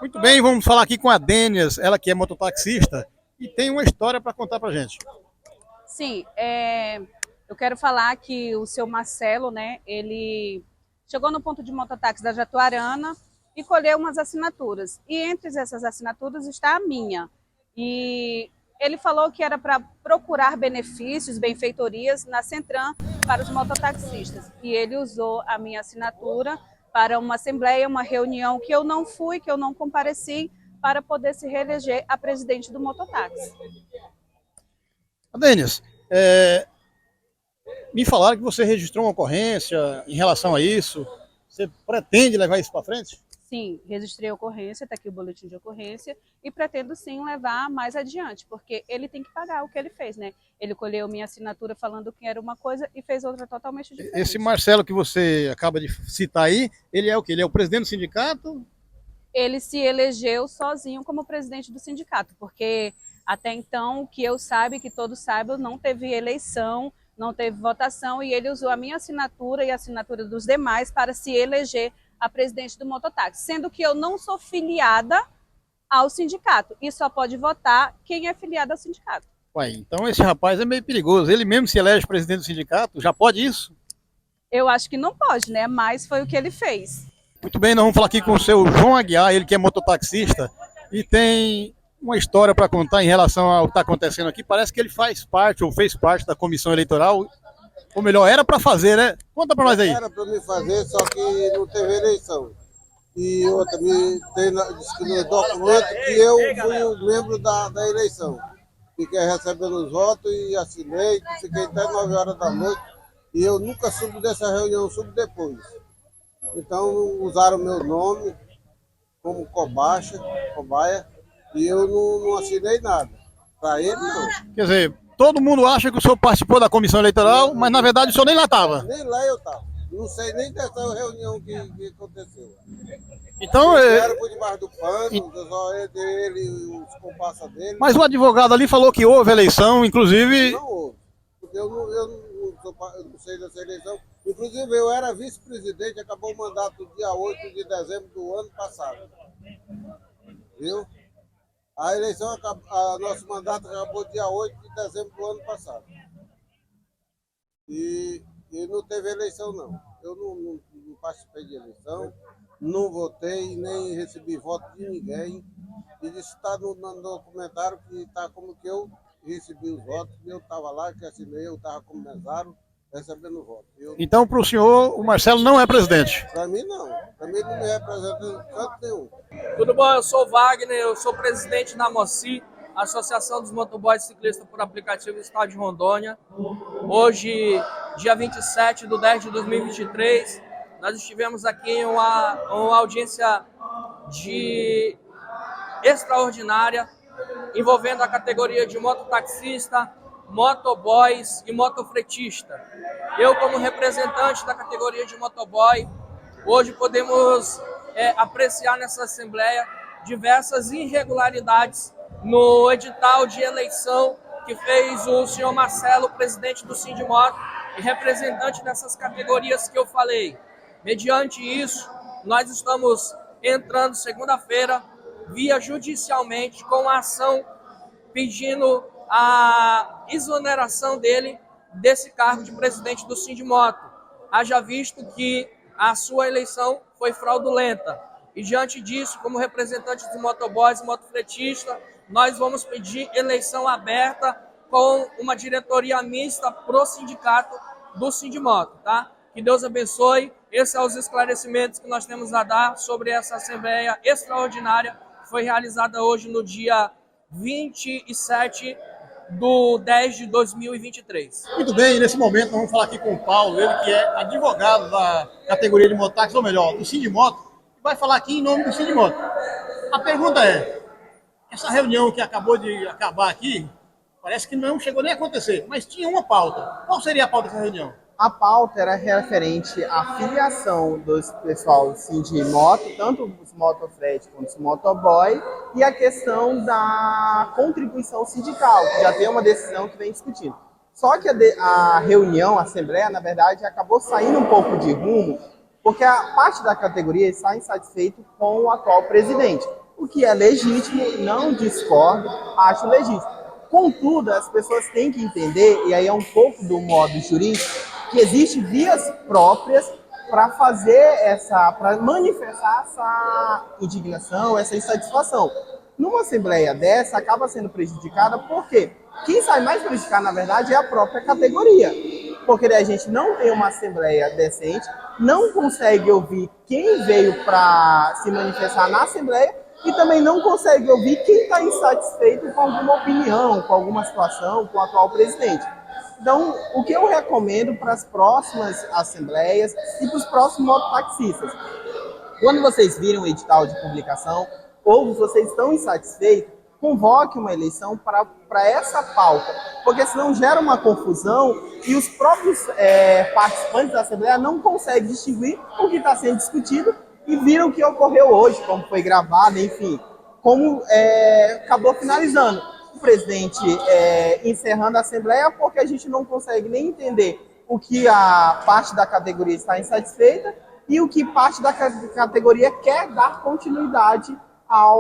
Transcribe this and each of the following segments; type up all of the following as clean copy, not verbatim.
Muito bem, vamos falar aqui com a Dênias, ela que é mototaxista e tem uma história para contar para gente. Sim, eu quero falar que o seu Marcelo, né, ele chegou no ponto de mototáxi da Jatuarana e colheu umas assinaturas. E entre essas assinaturas está a minha. E ele falou que era para procurar benefícios, benfeitorias na Centram para os mototaxistas. E ele usou a minha assinatura para uma assembleia, uma reunião que eu não fui, que eu não compareci, para poder se reeleger a presidente do mototáxi. Dênias, me falaram que você registrou uma ocorrência em relação a isso. Você pretende levar isso para frente? Sim, registrei a ocorrência, está aqui o boletim de ocorrência, e pretendo sim levar mais adiante, porque ele tem que pagar o que ele fez, né? Ele colheu minha assinatura falando que era uma coisa e fez outra totalmente Esse diferente. Marcelo que você acaba de citar aí, ele é o quê? Ele é o presidente do sindicato? Ele se elegeu sozinho como presidente do sindicato, porque até então, que eu saiba, que todos saibam, não teve eleição, não teve votação, e ele usou a minha assinatura e a assinatura dos demais para se eleger a presidente do mototáxi, sendo que eu não sou filiada ao sindicato, e só pode votar quem é filiado ao sindicato. Ué, então esse rapaz é meio perigoso. Ele mesmo se elege presidente do sindicato? Já pode isso? Eu acho que não pode, né? Mas foi o que ele fez. Muito bem, nós vamos falar aqui com o seu João Aguiar, ele que é mototaxista e tem uma história para contar em relação ao que está acontecendo aqui. Parece que ele faz parte ou fez parte da comissão eleitoral, ou melhor, era para fazer, né? Conta para nós aí. Era para me fazer, só que não teve eleição. E outra, diz que no documento que eu fui o membro da eleição. Fiquei recebendo os votos e assinei, fiquei até 9 horas da noite. E eu nunca soube dessa reunião, soube depois. Então usaram meu nome como cobaia, e eu não assinei nada. Para ele, não. Quer dizer, todo mundo acha que o senhor participou da comissão eleitoral, mas na verdade o senhor nem lá estava. Nem lá eu estava. Não sei nem dessa reunião que aconteceu. Então, Vieram por debaixo do pano, dos olhos dele, os comparsas dele. mas o advogado ali falou que houve eleição, inclusive. Não houve. Porque eu não sei dessa eleição. Inclusive, eu era vice-presidente, acabou o mandato dia 8 de dezembro do ano passado. Viu? A eleição, nosso mandato acabou dia 8 de dezembro do ano passado. E não teve eleição, não. Eu não participei de eleição, não votei, nem recebi voto de ninguém. E isso está no documentário que está como que eu recebi os votos, eu estava lá, que assinei, eu estava como mesário, recebendo votos. Então, para o senhor, o Marcelo não é presidente. Para mim, não. Para mim, não me representa em canto nenhum. Tudo bom? Eu sou o Wagner, eu sou presidente da MOCI, Associação dos Motoboys Ciclistas por Aplicativo do Estado de Rondônia. Hoje, dia 27 de 10 de 2023, nós estivemos aqui em uma audiência extraordinária envolvendo a categoria de mototaxista, motoboys e motofretista. Eu, como representante da categoria de motoboy, hoje podemos apreciar nessa Assembleia diversas irregularidades no edital de eleição que fez o senhor Marcelo, presidente do Sindimoto e representante dessas categorias que eu falei. Mediante isso, nós estamos entrando segunda-feira, via judicialmente, com a ação pedindo a exoneração dele desse cargo de presidente do Sindimoto, haja visto que a sua eleição foi fraudulenta. E diante disso, como representantes dos motoboys e motofretistas, nós vamos pedir eleição aberta com uma diretoria mista pro sindicato do Sindimoto, tá? Que Deus abençoe. Esses são os esclarecimentos que nós temos a dar sobre essa Assembleia extraordinária que foi realizada hoje no dia 27 de 10 de 2023. Muito bem, nesse momento nós vamos falar aqui com o Paulo, ele que é advogado da categoria de mototáxi, ou melhor, do Sindimoto, e vai falar aqui em nome do Sindimoto. A pergunta é, essa reunião que acabou de acabar aqui, parece que não chegou nem a acontecer, mas tinha uma pauta. Qual seria a pauta dessa reunião? A pauta era referente à filiação dos pessoal Sindimoto, tanto os motofrete quanto os motoboy, e a questão da contribuição sindical, que já tem uma decisão que vem discutindo. Só que a reunião, a assembleia, na verdade, acabou saindo um pouco de rumo, porque a parte da categoria está insatisfeito com o atual presidente. o que é legítimo, não discordo, acho legítimo. Contudo, as pessoas têm que entender, e aí é um pouco do modo jurídico, que existem vias próprias para para manifestar essa indignação, essa insatisfação. Numa assembleia dessa, acaba sendo prejudicada porque quem sai mais prejudicado, na verdade, é a própria categoria. Porque a gente não tem uma assembleia decente, não consegue ouvir quem veio para se manifestar na assembleia e também não consegue ouvir quem está insatisfeito com alguma opinião, com alguma situação, com o atual presidente. Então, o que eu recomendo para as próximas assembleias e para os próximos mototaxistas? Quando vocês virem o edital de publicação ou vocês estão insatisfeitos, convoque uma eleição para essa pauta, porque senão gera uma confusão e os próprios participantes da Assembleia não conseguem distinguir o que está sendo discutido e viram o que ocorreu hoje, como foi gravado, enfim, como acabou finalizando. O presidente encerrando a Assembleia porque a gente não consegue nem entender o que a parte da categoria está insatisfeita e o que parte da categoria quer dar continuidade ao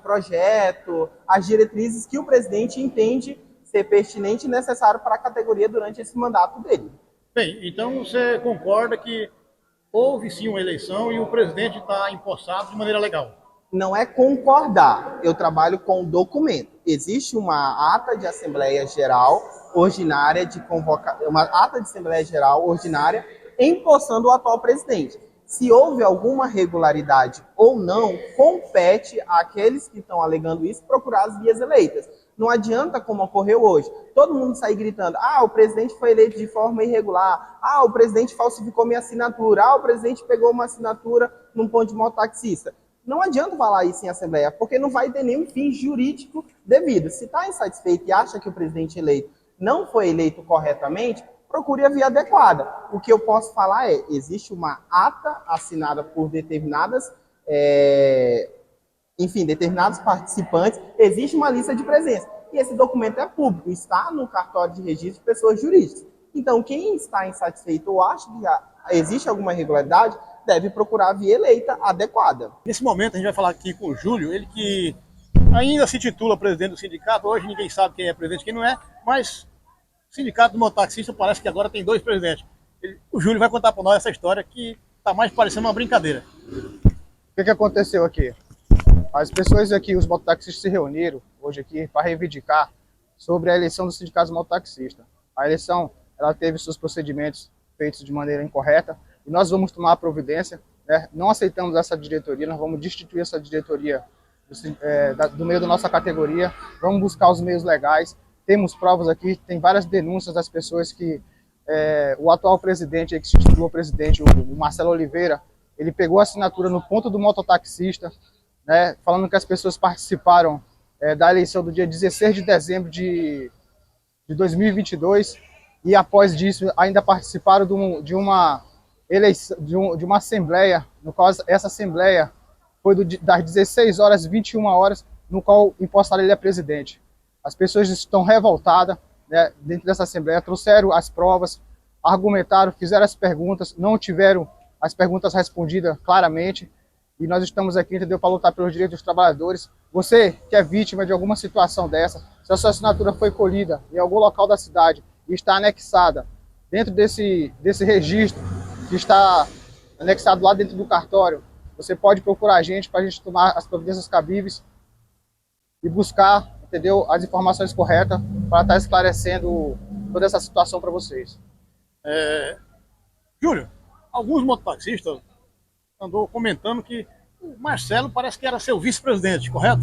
projeto, às diretrizes que o presidente entende ser pertinente e necessário para a categoria durante esse mandato dele. Bem, então você concorda que houve sim uma eleição e o presidente está empossado de maneira legal? Não é concordar, eu trabalho com documento. Existe uma ata de Assembleia Geral Ordinária uma ata de Assembleia Geral Ordinária empossando o atual presidente. Se houve alguma regularidade ou não, compete àqueles que estão alegando isso procurar as vias eleitas. Não adianta, como ocorreu hoje, todo mundo sair gritando: o presidente foi eleito de forma irregular, o presidente falsificou minha assinatura, o presidente pegou uma assinatura num ponto de mototaxista. Não adianta falar isso em Assembleia, porque não vai ter nenhum fim jurídico devido. Se está insatisfeito e acha que o presidente eleito não foi eleito corretamente, procure a via adequada. O que eu posso falar existe uma ata assinada por determinados participantes, existe uma lista de presença. E esse documento é público, está no cartório de registro de pessoas jurídicas. Então, quem está insatisfeito ou acha que existe alguma irregularidade, deve procurar a via eleita adequada. Nesse momento, a gente vai falar aqui com o Júlio, ele que ainda se titula presidente do sindicato. Hoje ninguém sabe quem é presidente e quem não é, mas o sindicato do mototaxista parece que agora tem 2 presidentes. O Júlio vai contar para nós essa história que está mais parecendo uma brincadeira. O que aconteceu aqui? As pessoas aqui, os mototaxistas se reuniram hoje aqui para reivindicar sobre a eleição do sindicato mototaxista. A eleição, ela teve seus procedimentos feitos de maneira incorreta e nós vamos tomar a providência, né? Não aceitamos essa diretoria, nós vamos destituir essa diretoria do meio da nossa categoria, vamos buscar os meios legais. Temos provas aqui, tem várias denúncias das pessoas que o atual presidente, que se titulou presidente, o Marcelo Oliveira, ele pegou a assinatura no ponto do mototaxista, né, falando que as pessoas participaram da eleição do dia 16 de dezembro de 2022 e após disso ainda participaram de uma eleição, de uma assembleia, no qual essa assembleia foi das 16 horas às 21 horas, no qual impostaram ele a presidente. As pessoas estão revoltadas, né, dentro dessa assembleia, trouxeram as provas, argumentaram, fizeram as perguntas, não tiveram as perguntas respondidas claramente, e nós estamos aqui, entendeu, para lutar pelos direitos dos trabalhadores. Você que é vítima de alguma situação dessa, se a sua assinatura foi colhida em algum local da cidade e está anexada dentro desse registro que está anexado lá dentro do cartório, você pode procurar a gente para a gente tomar as providências cabíveis e buscar, entendeu, as informações corretas para estar esclarecendo toda essa situação para vocês. Júlio, alguns mototaxistas andou comentando que o Marcelo parece que era seu vice-presidente, correto?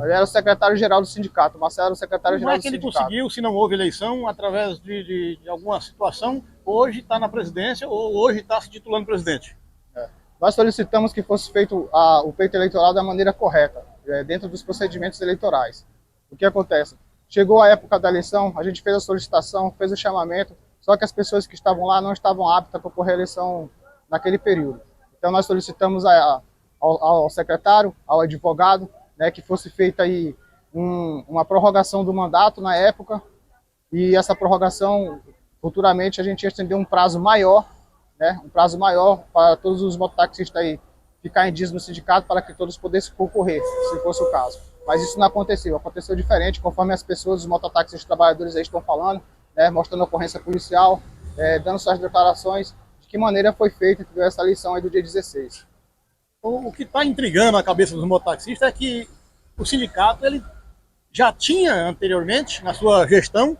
Ele era o secretário-geral do sindicato. O Marcelo era o secretário-geral do sindicato. Como é que ele conseguiu, se não houve eleição, através de alguma situação, hoje está na presidência ou hoje está se titulando presidente? Nós solicitamos que fosse feito o pleito eleitoral da maneira correta, dentro dos procedimentos eleitorais. O que acontece? Chegou a época da eleição, a gente fez a solicitação, fez o chamamento, só que as pessoas que estavam lá não estavam aptas para concorrer à eleição naquele período. Então nós solicitamos ao secretário, ao advogado, né, que fosse feita aí uma prorrogação do mandato na época, e essa prorrogação, futuramente, a gente ia estender um prazo maior, né, um prazo maior para todos os mototaxistas aí ficar em dias no sindicato para que todos pudessem concorrer, se fosse o caso. Mas isso não aconteceu, aconteceu diferente, conforme as pessoas, os mototáxis, os trabalhadores aí estão falando, né, mostrando a ocorrência policial, dando suas declarações, de que maneira foi feita essa eleição aí do dia 16. O que está intrigando a cabeça dos mototaxistas é que o sindicato ele já tinha anteriormente, na sua gestão,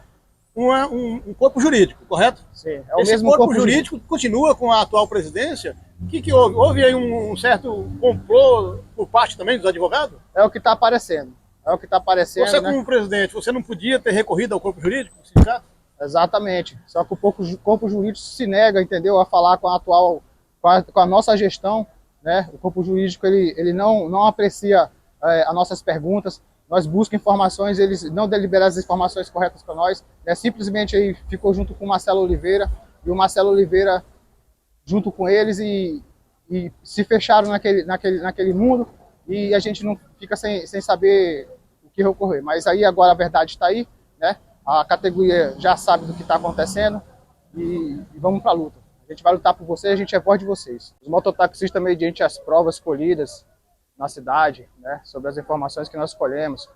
um corpo jurídico, correto? Sim, é o Esse mesmo corpo jurídico continua com a atual presidência. O que houve? Houve aí um certo complô por parte também dos advogados? É o que está aparecendo. É o que está aparecendo. Você, né? como presidente, você não podia ter recorrido ao corpo jurídico do sindicato? Exatamente. Só que o corpo jurídico se nega, entendeu, a falar com a atual, com a nossa gestão, né? O corpo jurídico ele não aprecia as nossas perguntas. Nós buscamos informações, eles não deliberam as informações corretas para nós. Né? Simplesmente aí ficou junto com o Marcelo Oliveira, e o Marcelo Oliveira junto com eles e se fecharam naquele mundo, e a gente não fica sem saber o que ocorrer. Mas aí agora a verdade está aí, né? A categoria já sabe do que está acontecendo e vamos para a luta. A gente vai lutar por vocês, a gente é voz de vocês. Os mototaxistas, mediante as provas colhidas na cidade, né, sobre as informações que nós colhemos,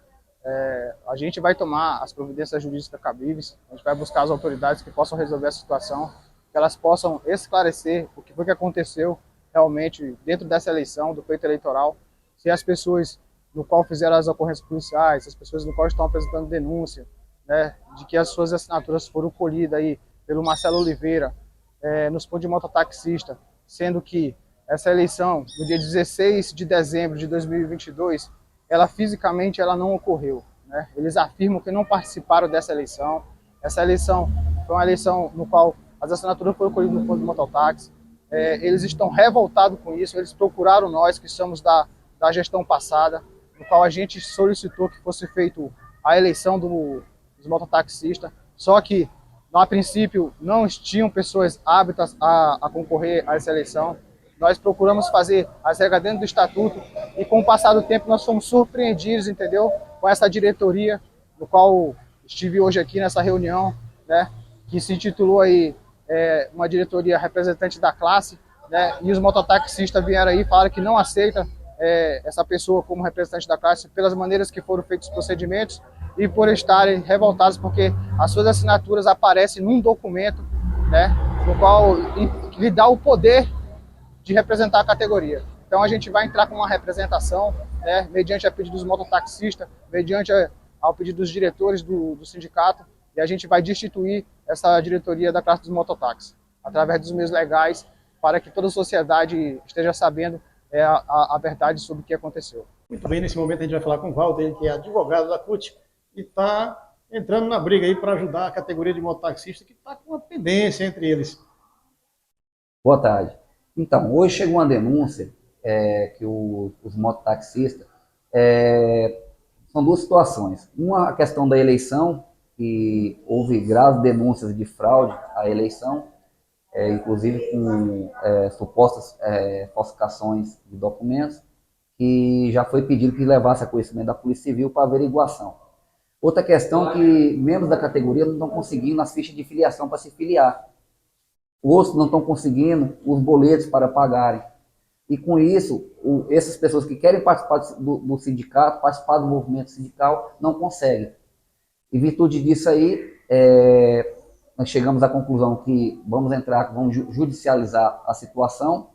a gente vai tomar as providências jurídicas cabíveis, a gente vai buscar as autoridades que possam resolver a situação, que elas possam esclarecer o que foi que aconteceu realmente dentro dessa eleição, do pleito eleitoral, se as pessoas no qual fizeram as ocorrências policiais, as pessoas no qual estão apresentando denúncia, né, de que as suas assinaturas foram colhidas aí pelo Marcelo Oliveira, nos pontos de mototaxista, sendo que essa eleição, no dia 16 de dezembro de 2022, ela fisicamente ela não ocorreu. Né? Eles afirmam que não participaram dessa eleição. Essa eleição foi uma eleição no qual as assinaturas foram colhidas no ponto de mototáxi. Eles estão revoltados com isso, eles procuraram nós, que somos da gestão passada, no qual a gente solicitou que fosse feita a eleição dos mototaxistas, só que, a princípio, não tinham pessoas aptas a concorrer a essa eleição. Nós procuramos fazer as regras dentro do estatuto e, com o passar do tempo, nós fomos surpreendidos, entendeu? Com essa diretoria, no qual estive hoje aqui nessa reunião, né? Que se intitulou aí uma diretoria representante da classe, né? E os mototaxistas vieram aí e falaram que não aceita essa pessoa como representante da classe pelas maneiras que foram feitos os procedimentos e por estarem revoltados porque as suas assinaturas aparecem num documento, né? No qual lhe dá o poder de representar a categoria. Então a gente vai entrar com uma representação, né, mediante a pedido dos mototaxistas, mediante ao pedido dos diretores do sindicato, e a gente vai destituir essa diretoria da classe dos mototáxis, através dos meios legais, para que toda a sociedade esteja sabendo a verdade sobre o que aconteceu. Muito bem, nesse momento a gente vai falar com o Walter, que é advogado da CUT, e está entrando na briga aí para ajudar a categoria de mototaxista, que está com uma pendência entre eles. Boa tarde. Então, hoje chegou uma denúncia que os mototaxistas, são duas situações. Uma, a questão da eleição, que houve graves denúncias de fraude à eleição, inclusive com supostas falsificações de documentos, que já foi pedido que levasse a conhecimento da Polícia Civil para averiguação. Outra questão é que membros da categoria não estão conseguindo as fichas de filiação para se filiar. Outros não estão conseguindo os boletos para pagarem. E com isso, essas pessoas que querem participar do sindicato, participar do movimento sindical, não conseguem. Em virtude disso aí, nós chegamos à conclusão que vamos judicializar a situação,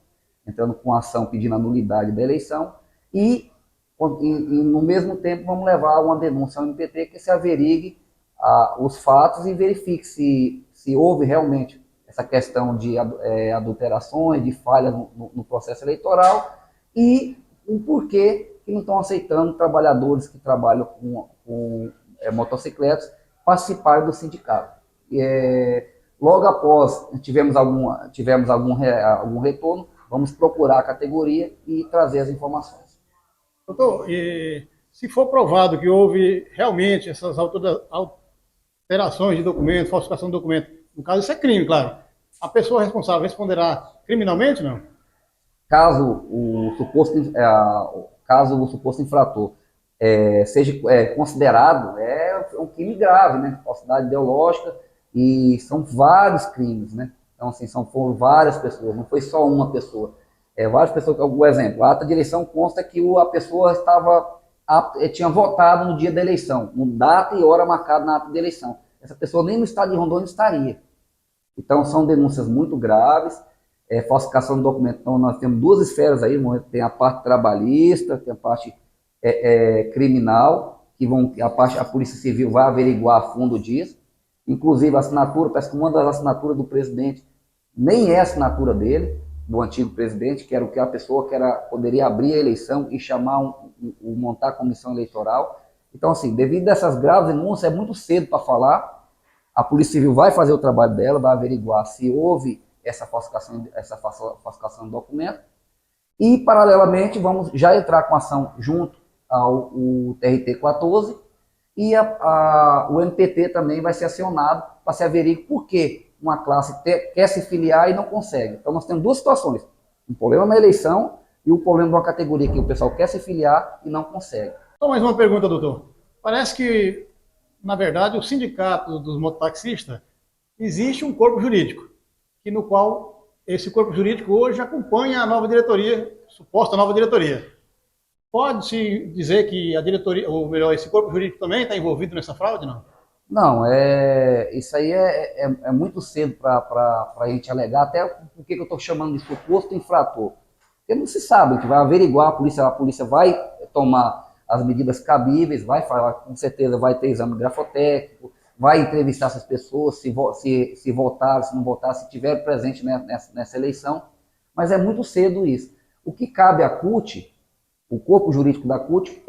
entrando com ação pedindo a nulidade da eleição, e no mesmo tempo vamos levar uma denúncia ao MPT que se averigue os fatos e verifique se houve realmente essa questão de adulterações, de falhas no processo eleitoral e o porquê que não estão aceitando trabalhadores que trabalham com motocicletas participarem do sindicato. Logo após tivemos algum retorno, vamos procurar a categoria e trazer as informações. Doutor, se for provado que houve realmente essas alterações de documento, falsificação de documento, no caso isso é crime, claro, a pessoa responsável responderá criminalmente, não? Caso o suposto infrator seja considerado, é um crime grave, né? Falsidade ideológica, e são vários crimes, né? Então, assim, foram várias pessoas, não foi só uma pessoa. várias pessoas, por exemplo, a ata de eleição consta que a pessoa tinha votado no dia da eleição, com data e hora marcada na ata de eleição. Essa pessoa nem no estado de Rondônia estaria. Então, são denúncias muito graves, falsificação de documento. Então, nós temos duas esferas aí, tem a parte trabalhista, tem a parte criminal, que a Polícia Civil vai averiguar a fundo disso. Inclusive, a assinatura, parece que uma das assinaturas do presidente nem é a assinatura dele, do antigo presidente, que era o que a pessoa poderia abrir a eleição e montar a comissão eleitoral. Então, assim, devido a essas graves denúncias, é muito cedo para falar. A Polícia Civil vai fazer o trabalho dela, vai averiguar se houve essa falsificação de documento. E, paralelamente, vamos já entrar com ação junto ao TRT-14 e o MPT também vai ser acionado para se averiguar por que uma classe quer se filiar e não consegue. Então, nós temos duas situações. Um problema na eleição e o problema de uma categoria que o pessoal quer se filiar e não consegue. Então, mais uma pergunta, doutor. Parece que, na verdade, o sindicato dos mototaxistas existe um corpo jurídico, no qual esse corpo jurídico hoje acompanha a nova diretoria, suposta nova diretoria. Pode-se dizer que a diretoria, ou melhor, esse corpo jurídico também está envolvido nessa fraude, não? Não, isso aí é muito cedo para a gente alegar, até porque eu estou chamando de suposto infrator. Porque não se sabe, a gente vai averiguar, a polícia vai tomar as medidas cabíveis, vai falar, com certeza vai ter exame grafotécnico, vai entrevistar essas pessoas, se votaram, se não votaram, se estiver presente nessa eleição, mas é muito cedo isso. O que cabe à CUT, o corpo jurídico da CUT,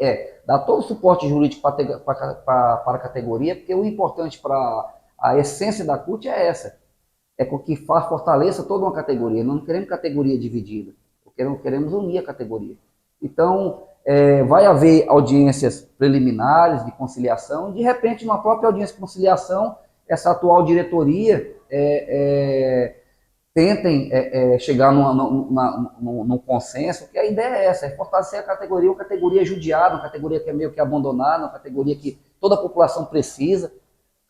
dar todo o suporte jurídico para a categoria, porque o importante para a essência da CUT é essa, que fortaleça toda uma categoria. Nós não queremos categoria dividida, queremos unir a categoria. Então, vai haver audiências preliminares de conciliação, e de repente, na própria audiência de conciliação, essa atual diretoria tentem chegar num consenso, que a ideia é essa, fortalecer a categoria, uma categoria judiada, uma categoria que é meio que abandonada, uma categoria que toda a população precisa,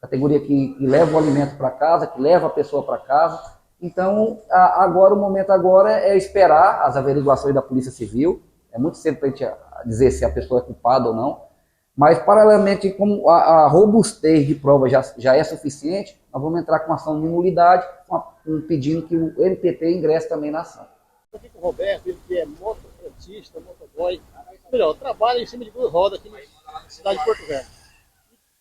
categoria que leva o alimento para casa, que leva a pessoa para casa. Então, o momento agora é esperar as averiguações da Polícia Civil. É muito cedo para a gente dizer se a pessoa é culpada ou não, mas, paralelamente, como a robustez de prova já é suficiente, nós vamos entrar com ação de nulidade, pedindo que o MPT ingresse também na ação. Estou aqui com o Roberto, ele que é motofretista, motoboy, melhor, trabalha em cima de duas rodas aqui na cidade de Porto Velho.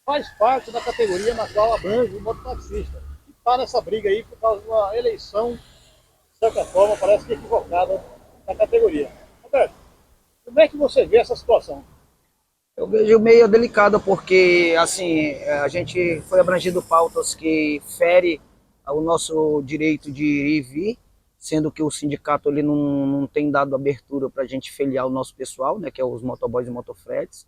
Faz parte da categoria na qual abrange o mototaxista. E está nessa briga aí por causa de uma eleição, de certa forma, parece que equivocada da categoria. Roberto, como é que você vê essa situação? Eu vejo meio delicado porque, assim, a gente foi abrangido pautas que ferem o nosso direito de ir e vir, sendo que o sindicato ele não tem dado abertura para a gente filiar o nosso pessoal, né, que é os motoboys e motofretes,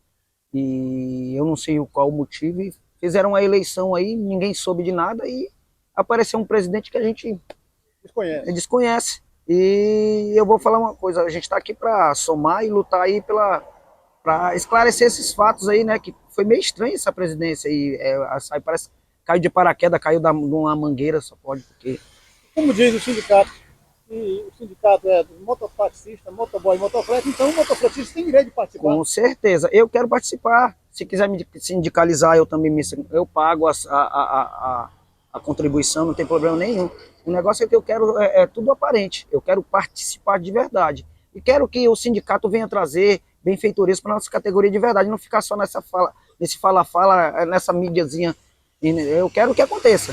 e eu não sei qual o motivo, e fizeram a eleição aí, ninguém soube de nada, e apareceu um presidente que a gente desconhece. E eu vou falar uma coisa, a gente está aqui para somar e lutar aí para esclarecer esses fatos aí, né, que foi meio estranho essa presidência aí, parece que caiu de paraquedas, caiu de uma mangueira, só pode, porque... Como diz o sindicato, e o sindicato é do mototaxista, motoboy e motofrete, então o motofretista tem direito de participar. Com certeza, eu quero participar, se quiser me sindicalizar, eu pago a contribuição, não tem problema nenhum. O negócio é que eu quero, tudo aparente, eu quero participar de verdade, e quero que o sindicato venha trazer benfeitorias para a nossa categoria de verdade, não ficar só nesse fala-fala, nessa mídiazinha. Eu quero que aconteça.